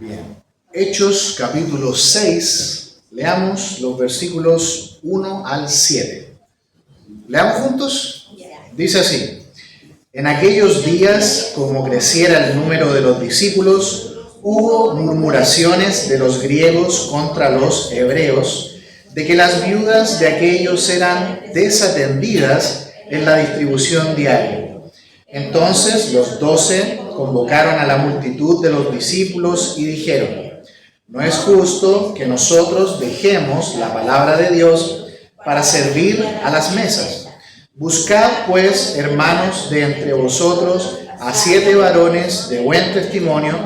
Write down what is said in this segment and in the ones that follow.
Bien. Hechos capítulo 6, leamos los versículos 1 al 7. ¿Leamos juntos? Dice así: En aquellos días, como creciera el número de los discípulos, hubo murmuraciones de los griegos contra los hebreos, de que las viudas de aquellos eran desatendidas en la distribución diaria. Entonces los 12 convocaron a la multitud de los discípulos y dijeron: no es justo que nosotros dejemos la palabra de Dios para servir a las mesas. Buscad pues, hermanos, de entre vosotros a 7 varones de buen testimonio,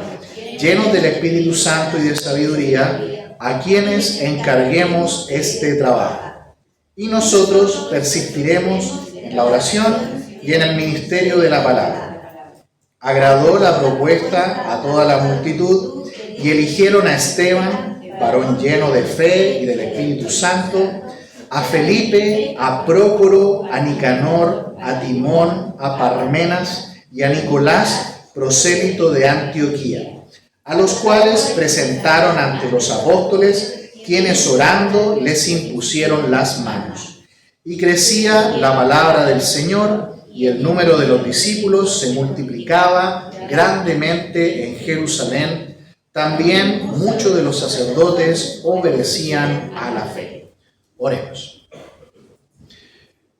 llenos del Espíritu Santo y de sabiduría, a quienes encarguemos este trabajo. Y nosotros persistiremos en la oración y en el ministerio de la palabra. Agradó la propuesta a toda la multitud y eligieron a Esteban, varón lleno de fe y del Espíritu Santo, a Felipe, a Prócoro, a Nicanor, a Timón, a Parmenas y a Nicolás, prosélito de Antioquía, a los cuales presentaron ante los apóstoles, quienes orando les impusieron las manos. Y crecía la palabra del Señor, y el número de los discípulos se multiplicaba grandemente en Jerusalén. También muchos de los sacerdotes obedecían a la fe. Oremos.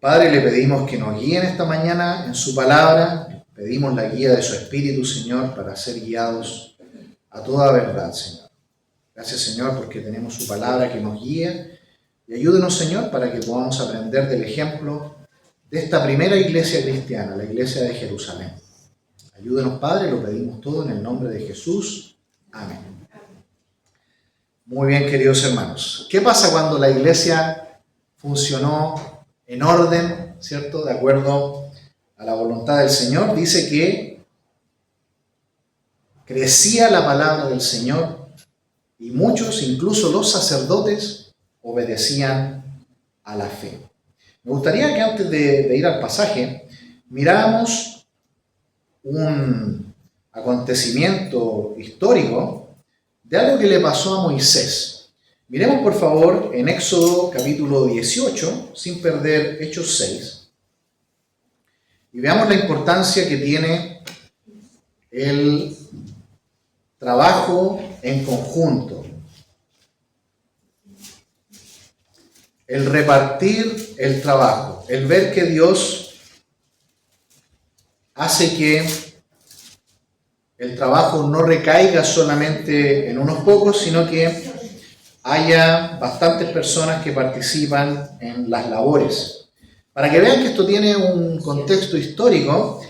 Padre, le pedimos que nos guíe en esta mañana en su palabra. Pedimos la guía de su Espíritu, Señor, para ser guiados a toda verdad, Señor. Gracias, Señor, porque tenemos su palabra que nos guía. Y ayúdenos, Señor, para que podamos aprender del ejemplo de esta primera iglesia cristiana, la iglesia de Jerusalén. Ayúdenos, Padre, lo pedimos todo en el nombre de Jesús. Amén. Muy bien, queridos hermanos. ¿Qué pasa cuando la iglesia funcionó en orden, ¿cierto? De acuerdo a la voluntad del Señor. Dice que crecía la palabra del Señor y muchos, incluso los sacerdotes, obedecían a la fe. Me gustaría que antes de ir al pasaje, miráramos un acontecimiento histórico de algo que le pasó a Moisés. Miremos por favor en Éxodo capítulo 18, sin perder Hechos 6, y veamos la importancia que tiene el trabajo en conjunto, el repartir el trabajo, el ver que Dios hace que el trabajo no recaiga solamente en unos pocos, sino que haya bastantes personas que participan en las labores. Para que vean que esto tiene un contexto histórico,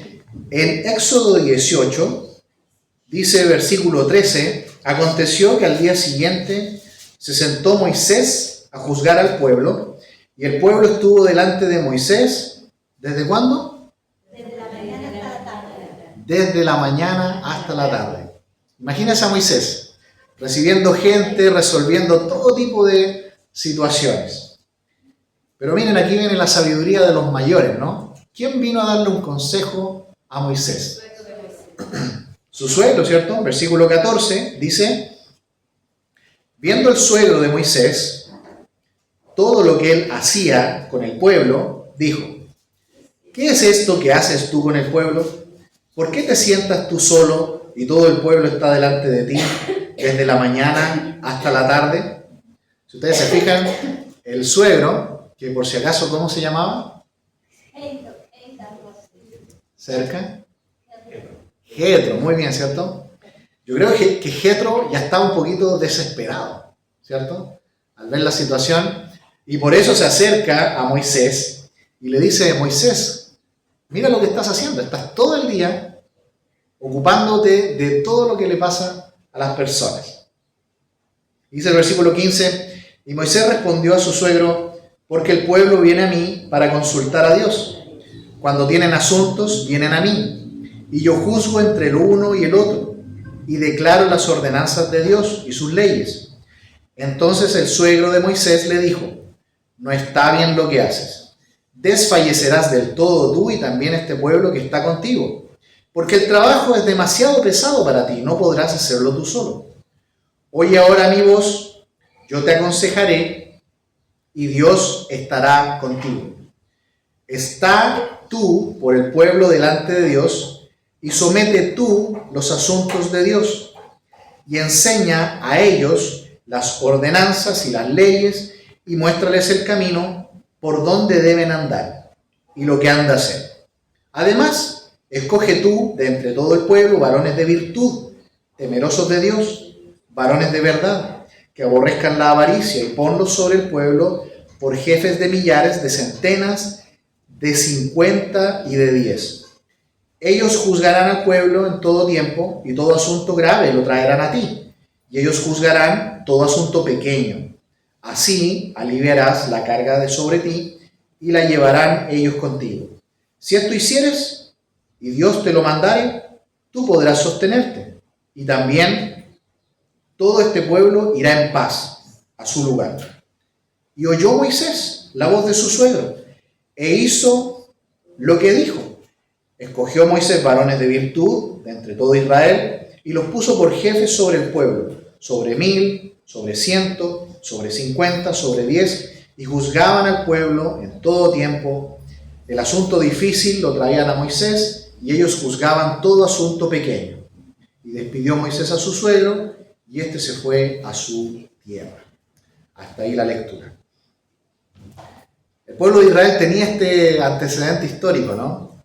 en Éxodo 18, dice versículo 13, aconteció que al día siguiente se sentó Moisés a juzgar al pueblo, y el pueblo estuvo delante de Moisés, ¿desde cuándo? Desde la mañana hasta la tarde. Imagínense a Moisés recibiendo gente, resolviendo todo tipo de situaciones. Pero miren, aquí viene la sabiduría de los mayores, ¿no? ¿Quién vino a darle un consejo a Moisés? Su suegro, ¿cierto? Versículo 14 dice: viendo el suegro de Moisés todo lo que él hacía con el pueblo, dijo: ¿qué es esto que haces tú con el pueblo? ¿Por qué te sientas tú solo y todo el pueblo está delante de ti desde la mañana hasta la tarde? Si ustedes se fijan, el suegro, que por si acaso, ¿cómo se llamaba? ¿Cerca? Jetro, muy bien, ¿cierto? Yo creo que Jetro ya estaba un poquito desesperado, ¿cierto? Al ver la situación, y por eso se acerca a Moisés y le dice: Moisés, mira lo que estás haciendo, estás todo el día ocupándote de todo lo que le pasa a las personas. Dice el versículo 15: y Moisés respondió a su suegro: porque el pueblo viene a mí para consultar a Dios. Cuando tienen asuntos, vienen a mí, y yo juzgo entre el uno y el otro, y declaro las ordenanzas de Dios y sus leyes. Entonces el suegro de Moisés le dijo: no está bien lo que haces. Desfallecerás del todo tú y también este pueblo que está contigo, porque el trabajo es demasiado pesado para ti, no podrás hacerlo tú solo. Oye ahora mi voz, yo te aconsejaré y Dios estará contigo. Está tú por el pueblo delante de Dios y somete tú los asuntos de Dios y enseña a ellos las ordenanzas y las leyes y muéstrales el camino por donde deben andar y lo que han de hacer. Además, escoge tú de entre todo el pueblo varones de virtud, temerosos de Dios, varones de verdad, que aborrezcan la avaricia y ponlos sobre el pueblo por jefes de millares, de centenas, de 50 y de 10. Ellos juzgarán al pueblo en todo tiempo y todo asunto grave lo traerán a ti. Y ellos juzgarán todo asunto pequeño. Así aliviarás la carga de sobre ti y la llevarán ellos contigo. Si esto hicieres y Dios te lo mandare, tú podrás sostenerte. Y también todo este pueblo irá en paz a su lugar. Y oyó Moisés la voz de su suegro e hizo lo que dijo. Escogió Moisés varones de virtud de entre todo Israel y los puso por jefes sobre el pueblo, sobre 1000, sobre 100, sobre 50, sobre 10, y juzgaban al pueblo en todo tiempo. El asunto difícil lo traían a Moisés y ellos juzgaban todo asunto pequeño. Y despidió Moisés a su suegro y éste se fue a su tierra. Hasta ahí la lectura. El pueblo de Israel tenía este antecedente histórico, ¿no?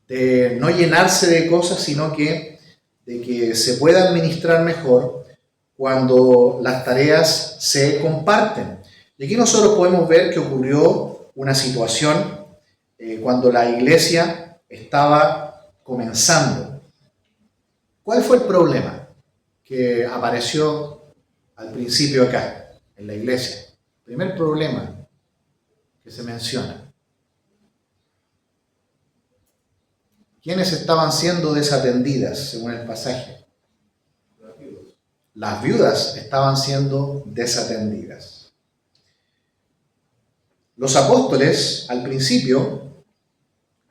De no llenarse de cosas, sino que de que se pueda administrar mejor cuando las tareas se comparten. Y aquí nosotros podemos ver que ocurrió una situación cuando la iglesia estaba comenzando. ¿Cuál fue el problema que apareció al principio acá, en la iglesia? El primer problema que se menciona. ¿Quiénes estaban siendo desatendidas, según el pasaje? Las viudas estaban siendo desatendidas. Los apóstoles, al principio,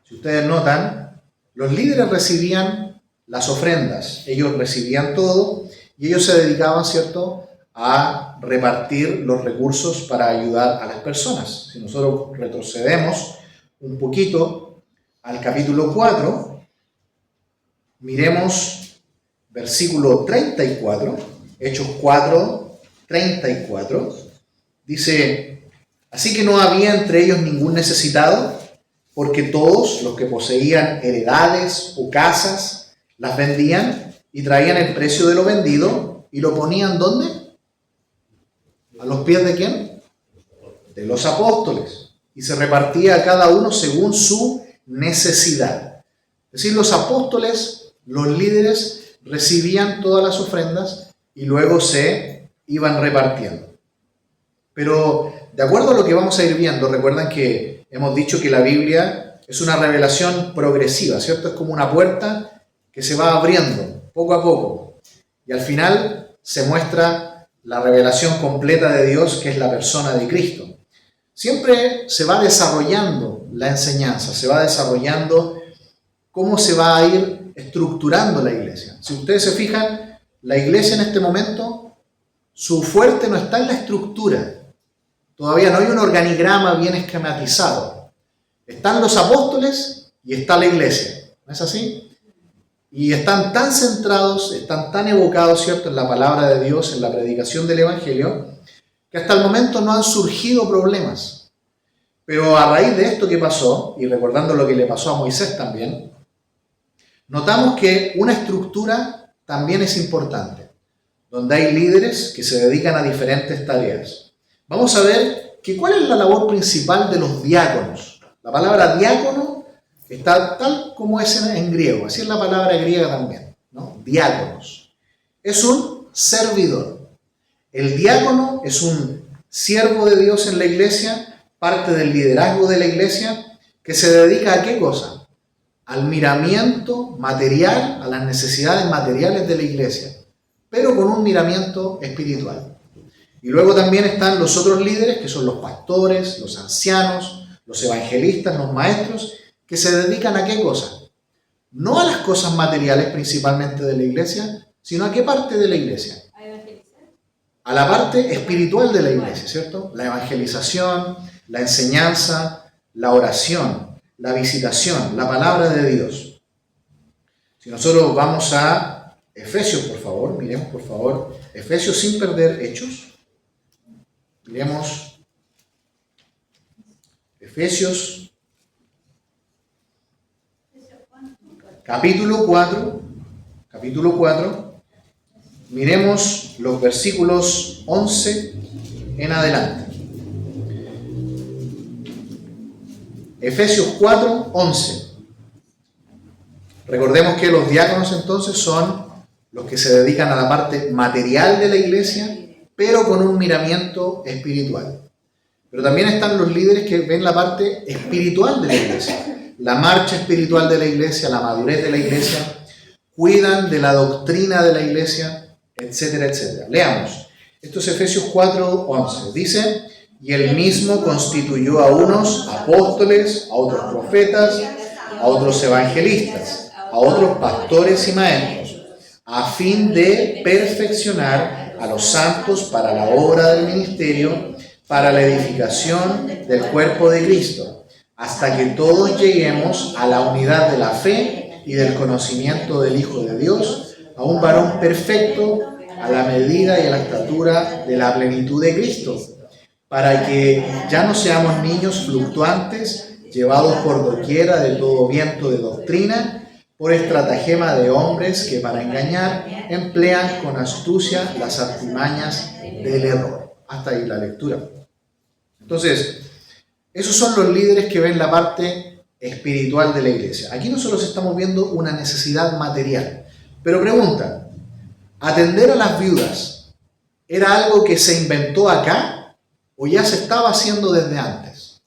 si ustedes notan, los líderes recibían las ofrendas. Ellos recibían todo y ellos se dedicaban, ¿cierto?, a repartir los recursos para ayudar a las personas. Si nosotros retrocedemos un poquito al capítulo 4, miremos versículo 34, Hechos 4, 34, dice: así que no había entre ellos ningún necesitado, porque todos los que poseían heredades o casas las vendían y traían el precio de lo vendido y lo ponían ¿dónde? ¿A los pies de quién? De los apóstoles. Y se repartía a cada uno según su necesidad. Es decir, los apóstoles, los líderes, recibían todas las ofrendas y luego se iban repartiendo. Pero de acuerdo a lo que vamos a ir viendo, recuerdan que hemos dicho que la Biblia es una revelación progresiva, ¿cierto? Es como una puerta que se va abriendo poco a poco. Y al final se muestra la revelación completa de Dios, que es la persona de Cristo. Siempre se va desarrollando la enseñanza, se va desarrollando cómo se va a ir estructurando la iglesia. Si ustedes se fijan, la iglesia en este momento, su fuerte no está en la estructura. Todavía no hay un organigrama bien esquematizado. Están los apóstoles y está la iglesia. ¿No es así? Y están tan centrados, están tan evocados, ¿cierto?, en la palabra de Dios, en la predicación del Evangelio, que hasta el momento no han surgido problemas. Pero a raíz de esto que pasó, y recordando lo que le pasó a Moisés también, notamos que una estructura también es importante, donde hay líderes que se dedican a diferentes tareas. Vamos a ver que cuál es la labor principal de los diáconos. La palabra diácono está tal como es en griego, así es la palabra griega también, ¿no? Diáconos. Es un servidor. El diácono es un siervo de Dios en la iglesia, parte del liderazgo de la iglesia, que se dedica a ¿qué cosa? Al miramiento material, a las necesidades materiales de la iglesia, pero con un miramiento espiritual. Y luego también están los otros líderes, que son los pastores, los ancianos, los evangelistas, los maestros, que se dedican a ¿qué cosa? No a las cosas materiales principalmente de la iglesia, sino a qué parte de la iglesia. A evangelizar. a la parte espiritual de la iglesia, ¿cierto? La evangelización, la enseñanza, la oración, la visitación, la palabra de Dios. Si nosotros vamos a Efesios, por favor, miremos por favor, Efesios sin perder Hechos. Miremos Efesios, capítulo 4, miremos los versículos 11 en adelante. Efesios 4, 11. Recordemos que los diáconos entonces son los que se dedican a la parte material de la iglesia, pero con un miramiento espiritual. Pero también están los líderes que ven la parte espiritual de la iglesia, la marcha espiritual de la iglesia, la madurez de la iglesia, cuidan de la doctrina de la iglesia, etcétera, etcétera. Leamos. Esto es Efesios 4, 11. Dice: y él mismo constituyó a unos apóstoles, a otros profetas, a otros evangelistas, a otros pastores y maestros, a fin de perfeccionar a los santos para la obra del ministerio, para la edificación del cuerpo de Cristo, hasta que todos lleguemos a la unidad de la fe y del conocimiento del Hijo de Dios, a un varón perfecto, a la medida y a la estatura de la plenitud de Cristo, para que ya no seamos niños fluctuantes, llevados por doquiera de todo viento de doctrina, por estratagema de hombres que para engañar emplean con astucia las artimañas del error. Hasta ahí la lectura. Entonces, esos son los líderes que ven la parte espiritual de la iglesia. Aquí nosotros estamos viendo una necesidad material. Pero pregunta, ¿atender a las viudas era algo que se inventó acá o ya se estaba haciendo desde antes?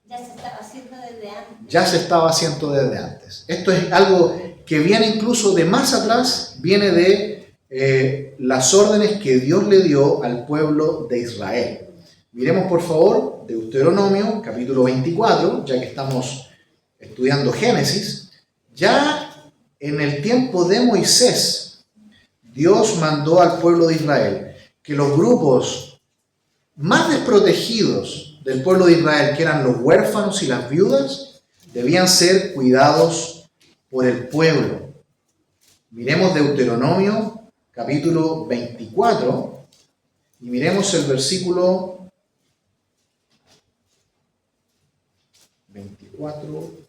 Ya se estaba haciendo desde antes. Ya se estaba haciendo desde antes. Esto es algo que viene incluso de más atrás, viene de las órdenes que Dios le dio al pueblo de Israel. Miremos por favor Deuteronomio capítulo 24, ya que estamos estudiando Génesis. Ya en el tiempo de Moisés, Dios mandó al pueblo de Israel que los grupos más desprotegidos del pueblo de Israel, que eran los huérfanos y las viudas, debían ser cuidados por el pueblo. Miremos Deuteronomio capítulo 24 y miremos el versículo 24.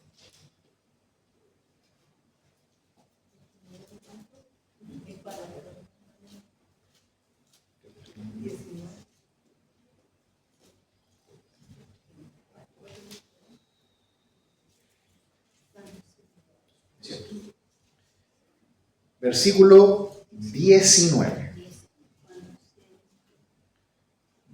Versículo 19.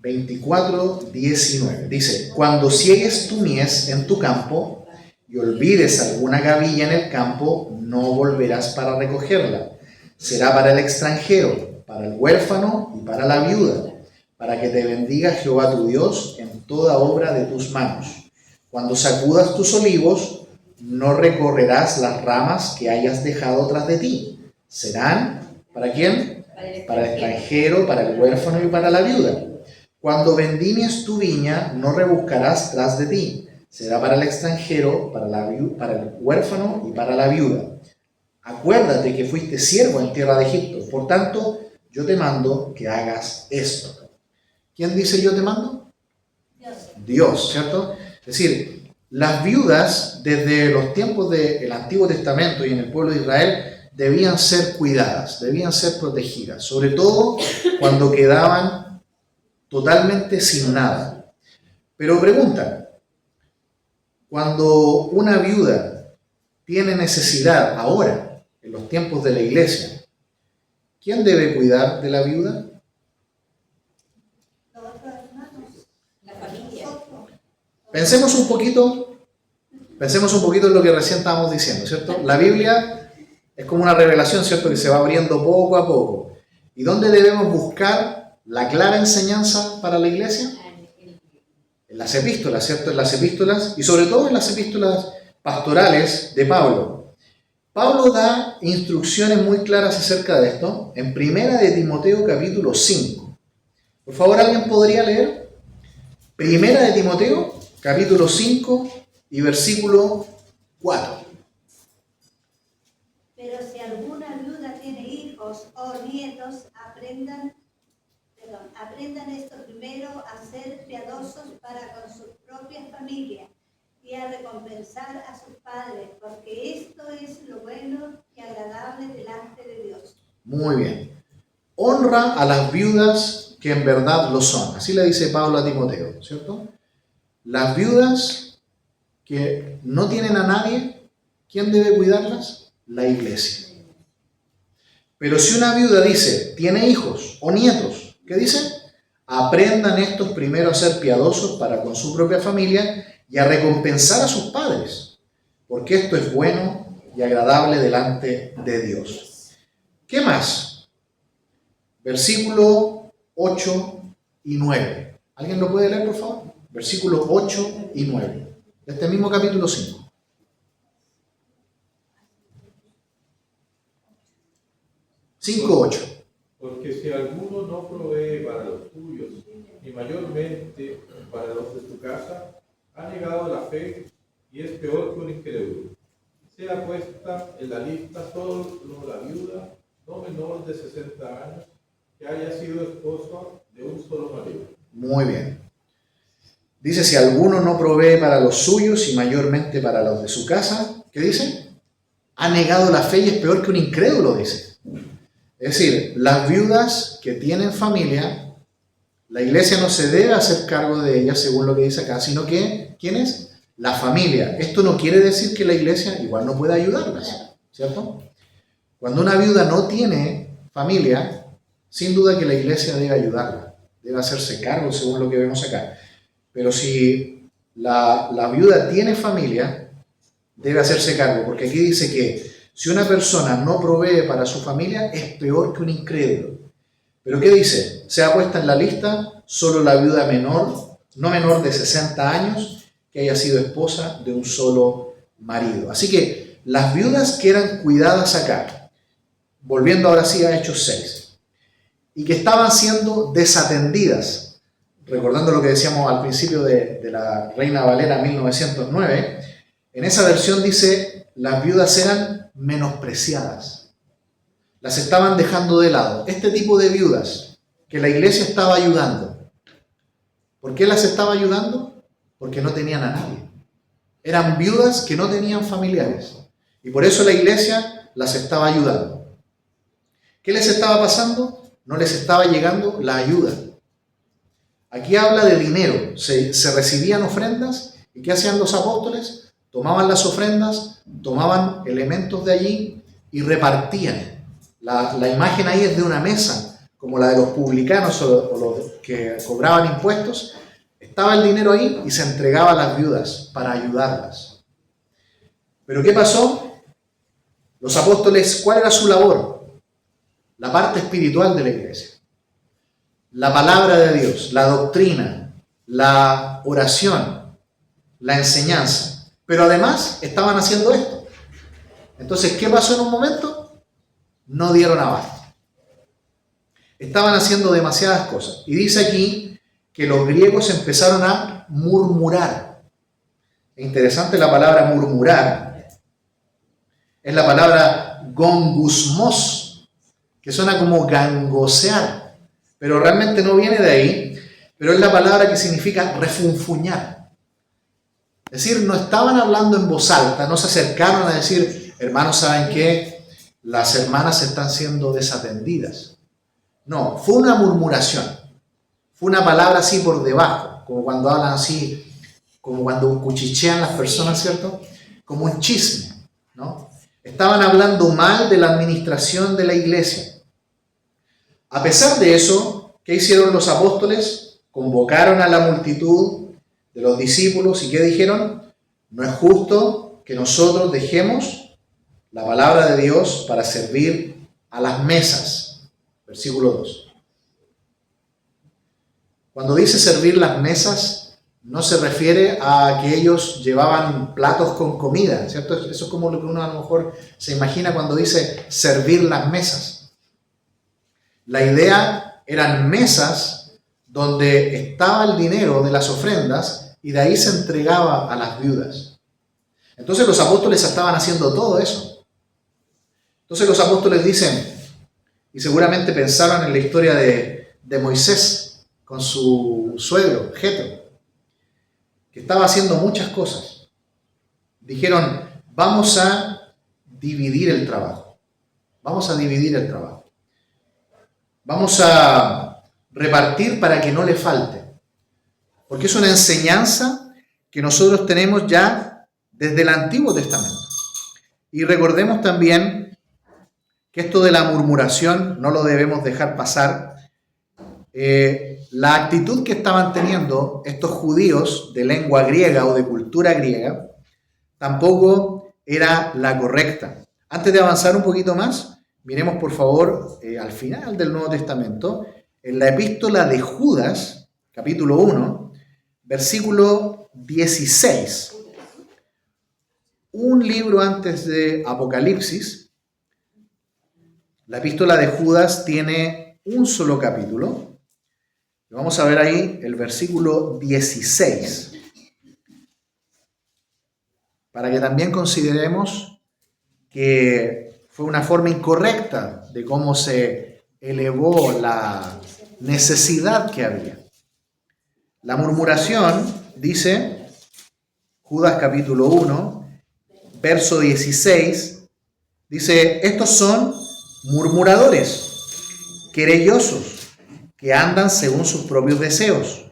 24, 19. Dice: cuando ciegues tu mies en tu campo y olvides alguna gavilla en el campo, no volverás para recogerla. Será para el extranjero, para el huérfano y para la viuda, para que te bendiga Jehová tu Dios en toda obra de tus manos. Cuando sacudas tus olivos, no recorrerás las ramas que hayas dejado tras de ti. Serán, ¿para quién? Para el extranjero, para el huérfano y para la viuda. Cuando vendimies tu viña, no rebuscarás tras de ti. Será para el extranjero, para el huérfano y para la viuda. Acuérdate que fuiste siervo en tierra de Egipto. Por tanto, yo te mando que hagas esto. ¿Quién dice yo te mando? Dios, ¿cierto? Es decir, las viudas desde los tiempos del Antiguo Testamento y en el pueblo de Israel debían ser cuidadas, debían ser protegidas, sobre todo cuando quedaban totalmente sin nada. Pero pregunta, cuando una viuda tiene necesidad ahora, en los tiempos de la iglesia, ¿quién debe cuidar de la viuda? La familia. Pensemos un poquito en lo que recién estábamos diciendo, ¿cierto? La Biblia es como una revelación, ¿cierto?, que se va abriendo poco a poco. ¿Y dónde debemos buscar la clara enseñanza para la iglesia? En las epístolas, ¿cierto? En las epístolas y sobre todo en las epístolas pastorales de Pablo. Pablo da instrucciones muy claras acerca de esto en Primera de Timoteo capítulo 5. Por favor, ¿alguien podría leer? Primera de Timoteo, capítulo 5 y versículo 4. Pero si alguna viuda tiene hijos o nietos, aprendan esto primero a ser piadosos para con sus propias familias y a recompensar a sus padres, porque esto es lo bueno y agradable delante de Dios. Muy bien. Honra a las viudas que en verdad lo son. Así le dice Pablo a Timoteo, ¿cierto? Las viudas que no tienen a nadie, ¿quién debe cuidarlas? La iglesia. Pero si una viuda dice, tiene hijos o nietos, ¿qué dice? Aprendan estos primero a ser piadosos para con su propia familia y a recompensar a sus padres, porque esto es bueno y agradable delante de Dios. ¿Qué más? Versículo 8 y 9. ¿Alguien lo puede leer, por favor? Versículos 8 y 9. De este mismo capítulo 5. 5:8. Porque si alguno no provee para los suyos, y mayormente para los de su casa, ha negado la fe y es peor que un incrédulo. Sea puesta en la lista solo la viuda, no menor de 60 años, que haya sido esposa de un solo marido. Muy bien. Dice, si alguno no provee para los suyos y mayormente para los de su casa, ¿qué dice? Ha negado la fe y es peor que un incrédulo, dice. Es decir, las viudas que tienen familia, la iglesia no se debe hacer cargo de ellas, según lo que dice acá, sino que, ¿quién es? La familia. Esto no quiere decir que la iglesia igual no pueda ayudarlas, ¿cierto? Cuando una viuda no tiene familia, sin duda que la iglesia debe ayudarla, debe hacerse cargo, según lo que vemos acá. Pero si la viuda tiene familia, debe hacerse cargo, porque aquí dice que si una persona no provee para su familia, es peor que un incrédulo. ¿Pero qué dice? Sea puesta en la lista solo la viuda menor, no menor de 60 años, que haya sido esposa de un solo marido. Así que las viudas que eran cuidadas acá, volviendo ahora sí a Hechos 6, y que estaban siendo desatendidas, recordando lo que decíamos al principio de la Reina Valera 1909, en esa versión dice, las viudas eran menospreciadas. Las estaban dejando de lado. Este tipo de viudas que la iglesia estaba ayudando. ¿Por qué las estaba ayudando? Porque no tenían a nadie. Eran viudas que no tenían familiares. Y por eso la iglesia las estaba ayudando. ¿Qué les estaba pasando? No les estaba llegando la ayuda. Aquí habla de dinero. Se recibían ofrendas. ¿Y qué hacían los apóstoles? Tomaban las ofrendas, tomaban elementos de allí y repartían. La imagen ahí es de una mesa, como la de los publicanos o los que cobraban impuestos. Estaba el dinero ahí y se entregaba a las viudas para ayudarlas. ¿Pero qué pasó? Los apóstoles, ¿cuál era su labor? La parte espiritual de la iglesia. La palabra de Dios, la doctrina, la oración, la enseñanza. Pero además estaban haciendo esto. Entonces, ¿qué pasó en un momento? No dieron abasto. Estaban haciendo demasiadas cosas. Y dice aquí que los griegos empezaron a murmurar. Es interesante la palabra murmurar. Es la palabra gongusmos, que suena como gangosear. Pero realmente no viene de ahí. Pero es la palabra que significa refunfuñar. Es decir, no estaban hablando en voz alta, no se acercaron a decir, hermanos, ¿saben qué? Las hermanas están siendo desatendidas. No, fue una murmuración. Fue una palabra así por debajo, como cuando hablan así, como cuando cuchichean las personas, ¿cierto? Como un chisme, ¿no? Estaban hablando mal de la administración de la iglesia. A pesar de eso, ¿qué hicieron los apóstoles? Convocaron a la multitud de los discípulos y ¿qué dijeron? No es justo que nosotros dejemos la palabra de Dios para servir a las mesas. Versículo 2. Cuando dice servir las mesas, no se refiere a que ellos llevaban platos con comida, ¿cierto? Eso es como lo que uno a lo mejor se imagina cuando dice servir las mesas. La idea eran mesas donde estaba el dinero de las ofrendas y de ahí se entregaba a las viudas. Entonces los apóstoles estaban haciendo todo eso. Entonces los apóstoles dicen, y seguramente pensaron en la historia de Moisés con su suegro, Jetro, que estaba haciendo muchas cosas. Dijeron, vamos a dividir el trabajo. Vamos a dividir el trabajo. Vamos a repartir para que no le falte. Porque es una enseñanza que nosotros tenemos ya desde el Antiguo Testamento. Y recordemos también que esto de la murmuración no lo debemos dejar pasar. La actitud que estaban teniendo estos judíos de lengua griega o de cultura griega tampoco era la correcta. Antes de avanzar un poquito más, miremos por favor al final del Nuevo Testamento, en la epístola de Judas, capítulo 1, versículo 16. Un libro antes de Apocalipsis, la epístola de Judas tiene un solo capítulo. Vamos a ver ahí el versículo 16, para que también consideremos que fue una forma incorrecta de cómo se elevó la necesidad que había. La murmuración, dice Judas capítulo 1, verso 16, dice, estos son murmuradores, querellosos, que andan según sus propios deseos,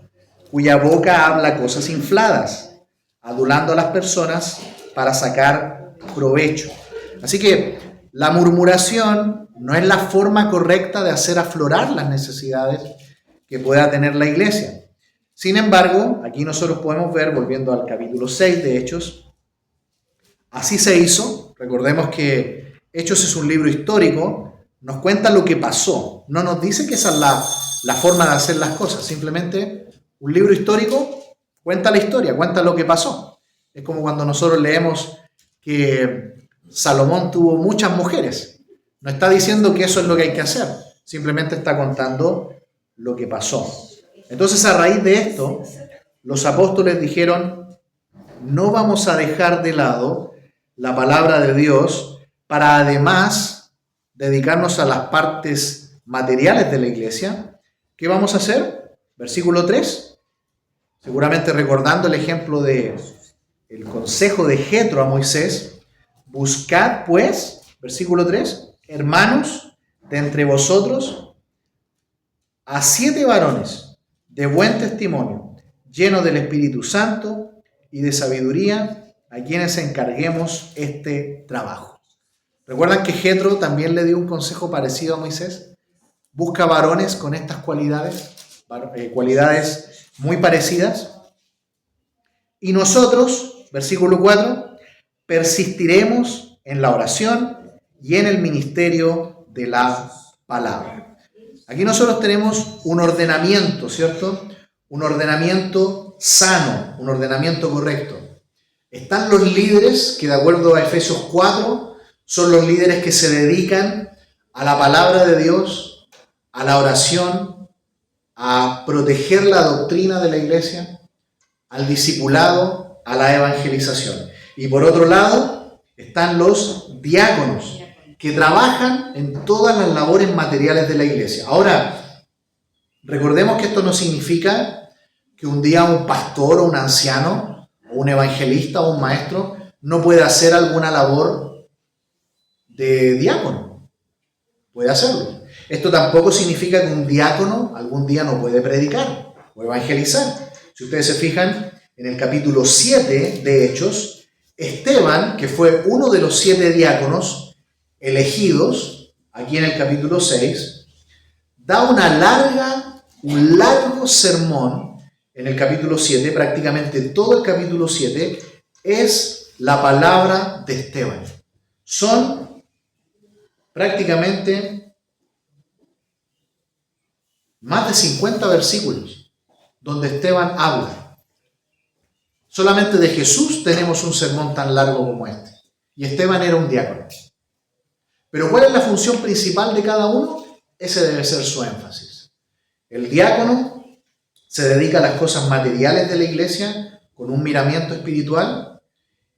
cuya boca habla cosas infladas, adulando a las personas para sacar provecho. Así que la murmuración no es la forma correcta de hacer aflorar las necesidades que pueda tener la iglesia. Sin embargo, aquí nosotros podemos ver, volviendo al capítulo 6 de Hechos, así se hizo. Recordemos que Hechos es un libro histórico, nos cuenta lo que pasó. No nos dice que esa es la forma de hacer las cosas. Simplemente un libro histórico cuenta la historia, cuenta lo que pasó. Es como cuando nosotros leemos que Salomón tuvo muchas mujeres. No está diciendo que eso es lo que hay que hacer. Simplemente está contando lo que pasó. Entonces, a raíz de esto, los apóstoles dijeron, no vamos a dejar de lado la palabra de Dios para además dedicarnos a las partes materiales de la iglesia. ¿Qué vamos a hacer? Versículo 3. Seguramente recordando el ejemplo del consejo de Jetro a Moisés. Buscad pues, versículo 3, hermanos, de entre vosotros, a 7 varones de buen testimonio, llenos del Espíritu Santo y de sabiduría, a quienes encarguemos este trabajo. ¿Recuerdan que Jetro también le dio un consejo parecido a Moisés? Busca varones con estas cualidades muy parecidas. Y nosotros, versículo 4, persistiremos en la oración y en el ministerio de la palabra. Aquí nosotros tenemos un ordenamiento, ¿cierto? Un ordenamiento sano, un ordenamiento correcto. Están los líderes que, de acuerdo a Efesios 4, son los líderes que se dedican a la palabra de Dios, a la oración, a proteger la doctrina de la iglesia, al discipulado, a la evangelización. Y por otro lado, están los diáconos, que trabajan en todas las labores materiales de la iglesia. Ahora, recordemos que esto no significa que un día un pastor o un anciano, o un evangelista o un maestro, no pueda hacer alguna labor de diácono. Puede hacerlo. Esto tampoco significa que un diácono algún día no puede predicar o evangelizar. Si ustedes se fijan, en el capítulo 7 de Hechos, Esteban, que fue uno de los 7 diáconos elegidos, aquí en el capítulo 6, da un largo sermón en el capítulo 7, prácticamente todo el capítulo 7 es la palabra de Esteban. Son prácticamente más de 50 versículos donde Esteban habla. Solamente de Jesús tenemos un sermón tan largo como este. Y Esteban era un diácono. Pero ¿cuál es la función principal de cada uno? Ese debe ser su énfasis. El diácono se dedica a las cosas materiales de la iglesia con un miramiento espiritual,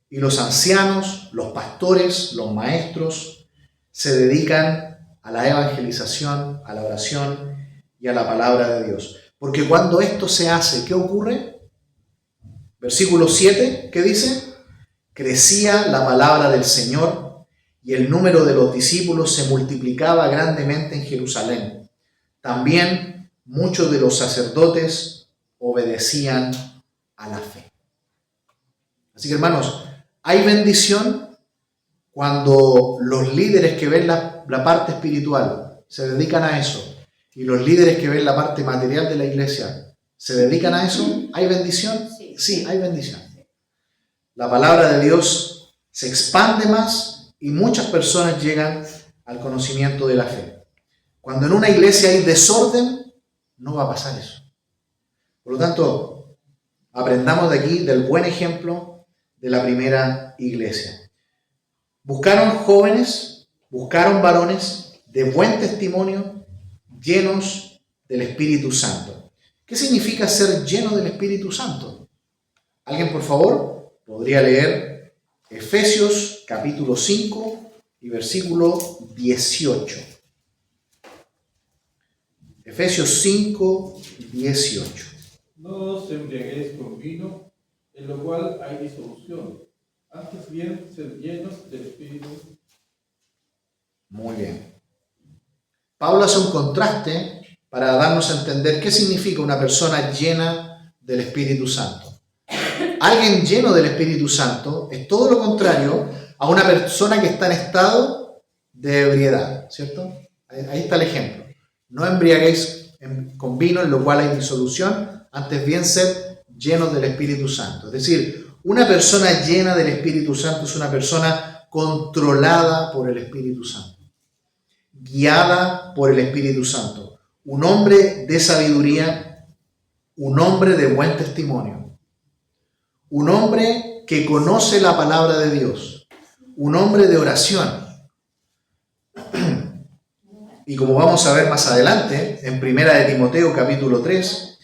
y los ancianos, los pastores, los maestros se dedican a la evangelización, a la oración y a la palabra de Dios. Porque cuando esto se hace, ¿qué ocurre? Versículo 7, ¿qué dice? Crecía la palabra del Señor y el número de los discípulos se multiplicaba grandemente en Jerusalén. También muchos de los sacerdotes obedecían a la fe. Así que, hermanos, hay bendición cuando los líderes que ven la parte espiritual se dedican a eso, y los líderes que ven la parte material de la iglesia se dedican a eso. ¿Hay bendición? Sí, hay bendición. La palabra de Dios se expande más y muchas personas llegan al conocimiento de la fe. Cuando en una iglesia hay desorden, no va a pasar eso. Por lo tanto, aprendamos de aquí del buen ejemplo de la primera iglesia. Buscaron jóvenes, buscaron varones de buen testimonio, llenos del Espíritu Santo. ¿Qué significa ser lleno del Espíritu Santo? ¿Alguien, por favor, podría leer Efesios capítulo 5 y versículo 18? Efesios 5, 18. No os embriaguéis con vino, en lo cual hay disolución. Antes bien, sed llenos del Espíritu. Muy bien. Pablo hace un contraste para darnos a entender qué significa una persona llena del Espíritu Santo. Alguien lleno del Espíritu Santo es todo lo contrario a una persona que está en estado de ebriedad, ¿cierto? Ahí está el ejemplo. No embriaguéis con vino, en lo cual hay disolución, antes bien sed llenos del Espíritu Santo. Es decir, una persona llena del Espíritu Santo es una persona controlada por el Espíritu Santo, guiada por el Espíritu Santo, un hombre de sabiduría, un hombre de buen testimonio, un hombre que conoce la palabra de Dios, un hombre de oración. Y como vamos a ver más adelante, en 1 de Timoteo capítulo 3,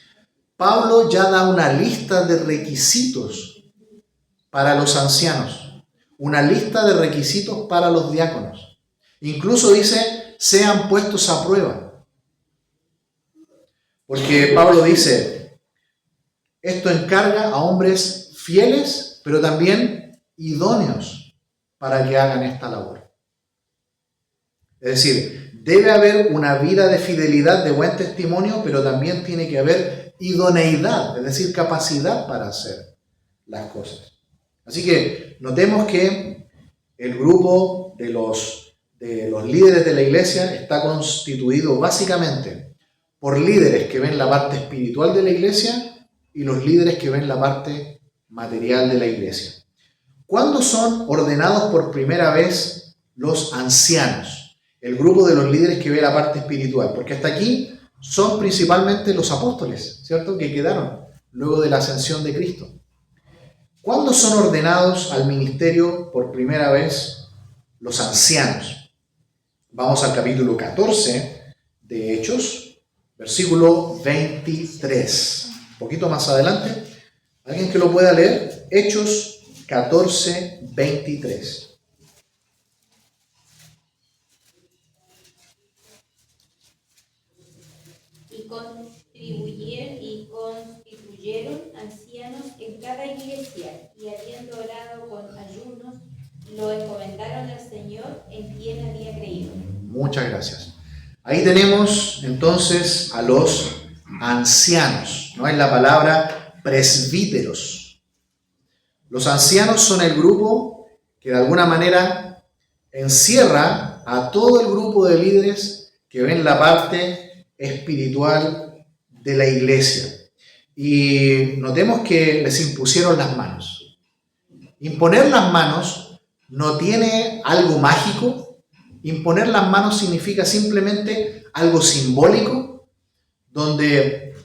Pablo ya da una lista de requisitos para los ancianos, una lista de requisitos para los diáconos. Incluso dice, sean puestos a prueba. Porque Pablo dice, esto encarga a hombres fieles, pero también idóneos para que hagan esta labor. Es decir, debe haber una vida de fidelidad, de buen testimonio, pero también tiene que haber idoneidad, es decir, capacidad para hacer las cosas. Así que notemos que el grupo de los líderes de la iglesia está constituido básicamente por líderes que ven la parte espiritual de la iglesia y los líderes que ven la parte material de la iglesia. ¿Cuándo son ordenados por primera vez los ancianos? El grupo de los líderes que ve la parte espiritual, porque hasta aquí son principalmente los apóstoles, ¿cierto?, que quedaron luego de la ascensión de Cristo. ¿Cuándo son ordenados al ministerio por primera vez los ancianos? Vamos al capítulo 14 de Hechos, versículo 23. Un poquito más adelante. ¿Alguien que lo pueda leer? Hechos 14, 23. Y constituyeron ancianos en cada iglesia, y habiendo orado con ayunos, lo encomendaron al Señor en quien había creído. Muchas gracias. Ahí tenemos entonces a los ancianos, ¿no? Es la palabra presbíteros. Los ancianos son el grupo que de alguna manera encierra a todo el grupo de líderes que ven la parte espiritual de la iglesia. Y notemos que les impusieron las manos. Imponer las manos no tiene algo mágico. Imponer las manos significa simplemente algo simbólico, donde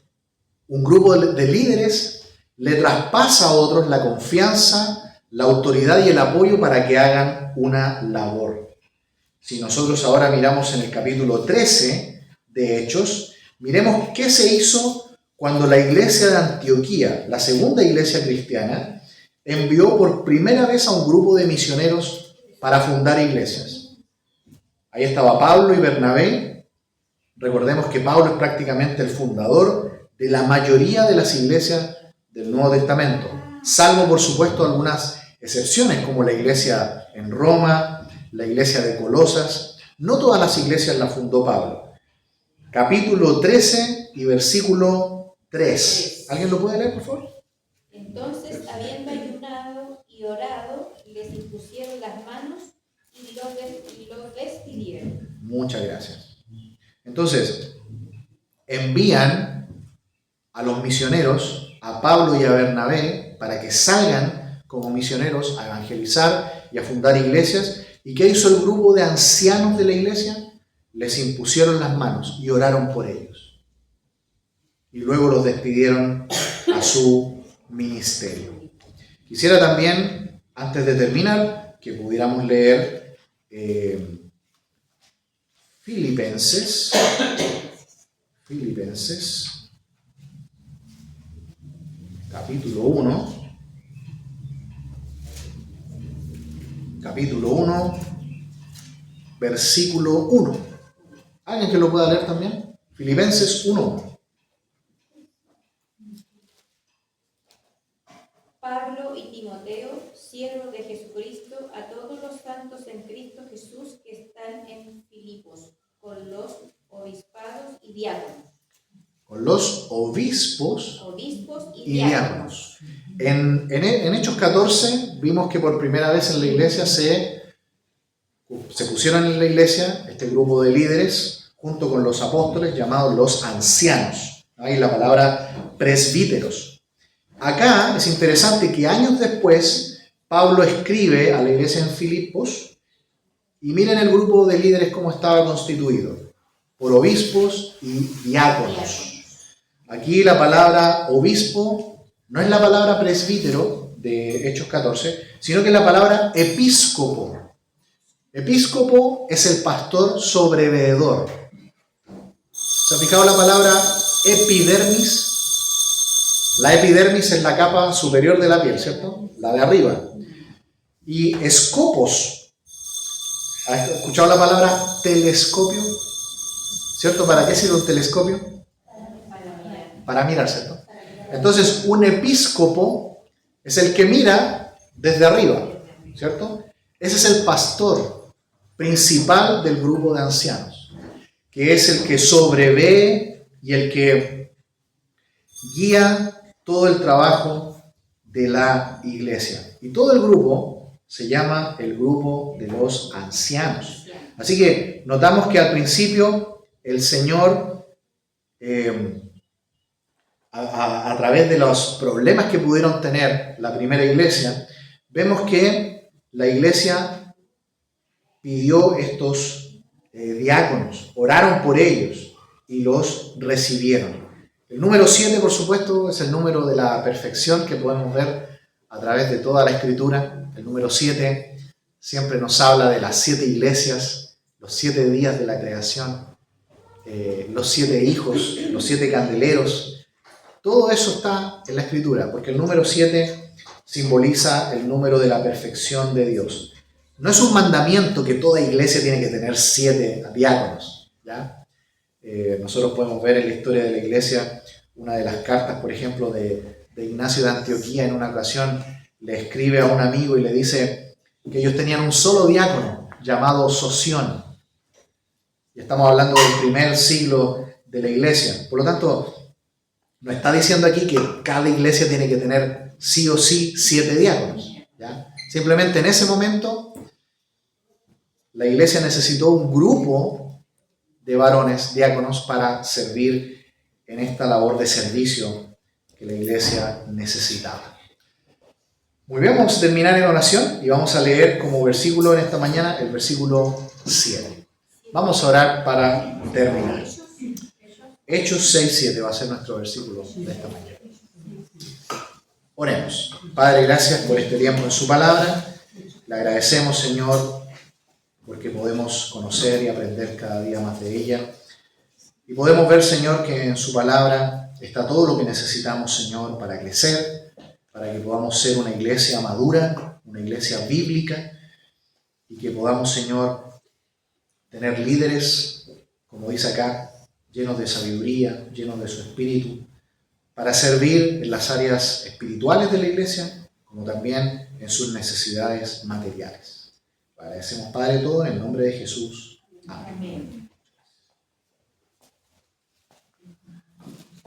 un grupo de líderes le traspasa a otros la confianza, la autoridad y el apoyo para que hagan una labor. Si nosotros ahora miramos en el capítulo 13 de Hechos, miremos qué se hizo cuando la iglesia de Antioquía, la segunda iglesia cristiana, envió por primera vez a un grupo de misioneros para fundar iglesias. Ahí estaba Pablo y Bernabé. Recordemos que Pablo es prácticamente el fundador de la mayoría de las iglesias del Nuevo Testamento, salvo por supuesto algunas excepciones como la iglesia en Roma, la iglesia de Colosas. No todas las iglesias las fundó Pablo. Capítulo 13 y versículo 3. ¿Alguien lo puede leer, por favor? Entonces, habiendo ayunado y orado, les impusieron las manos y los despidieron. Muchas gracias. Entonces, envían a los misioneros, a Pablo y a Bernabé, para que salgan como misioneros a evangelizar y a fundar iglesias. ¿Y qué hizo el grupo de ancianos de la iglesia? Les impusieron las manos y oraron por ellos. Y luego los despidieron a su ministerio. Quisiera también, antes de terminar, que pudiéramos leer Filipenses, capítulo 1, versículo 1. ¿Alguien que lo pueda leer también? Filipenses 1. Pablo y Timoteo, siervos de Jesucristo, a todos los santos en Cristo Jesús que están en Filipos, con los obispados y diáconos. Con los obispos Y diáconos. En Hechos 14 vimos que por primera vez en la iglesia se pusieron en la iglesia este grupo de líderes junto con los apóstoles llamados los ancianos. Ahí la palabra presbíteros. Acá es interesante que años después Pablo escribe a la iglesia en Filipos y miren el grupo de líderes cómo estaba constituido, por obispos y diáconos. Aquí la palabra obispo no es la palabra presbítero de Hechos 14, sino que es la palabra episcopo. Episcopo es el pastor sobreveedor. ¿Se ha fijado la palabra epidermis? La epidermis es la capa superior de la piel, ¿cierto? La de arriba. Y escopos. ¿Has escuchado la palabra telescopio? ¿Cierto? ¿Para qué sirve un telescopio? Para mirar, ¿cierto? Entonces, un episcopo es el que mira desde arriba, ¿cierto? Ese es el pastor principal del grupo de ancianos, que es el que sobrevé y el que guía todo el trabajo de la iglesia. Y todo el grupo se llama el grupo de los ancianos. Así que notamos que al principio el Señor, a través de los problemas que pudieron tener la primera iglesia, vemos que la iglesia pidió estos diáconos, oraron por ellos y los recibieron. El número 7, por supuesto, es el número de la perfección que podemos ver a través de toda la Escritura. El número 7 siempre nos habla de las 7 iglesias, los 7 días de la creación, los 7 hijos, los 7 candeleros. Todo eso está en la Escritura, porque el número 7 simboliza el número de la perfección de Dios. No es un mandamiento que toda iglesia tiene que tener 7 diáconos, ¿ya? Nosotros podemos ver en la historia de la iglesia una de las cartas, por ejemplo, de Ignacio de Antioquía. En una ocasión le escribe a un amigo y le dice que ellos tenían un solo diácono llamado Soción. Y estamos hablando del primer siglo de la iglesia. Por lo tanto, no está diciendo aquí que cada iglesia tiene que tener sí o sí 7 diáconos, ¿ya? Simplemente en ese momento la iglesia necesitó un grupo de varones, diáconos, para servir en esta labor de servicio que la iglesia necesitaba. Muy bien, vamos a terminar en oración y vamos a leer como versículo en esta mañana el versículo 7. Vamos a orar para terminar. Hechos 6:7 va a ser nuestro versículo de esta mañana. Oremos. Padre, gracias por este tiempo en su palabra. Le agradecemos, Señor, porque podemos conocer y aprender cada día más de ella. Y podemos ver, Señor, que en su palabra está todo lo que necesitamos, Señor, para crecer, para que podamos ser una iglesia madura, una iglesia bíblica, y que podamos, Señor, tener líderes, como dice acá, llenos de sabiduría, llenos de su espíritu, para servir en las áreas espirituales de la iglesia, como también en sus necesidades materiales. Agradecemos, Padre, todo en el nombre de Jesús. Amén.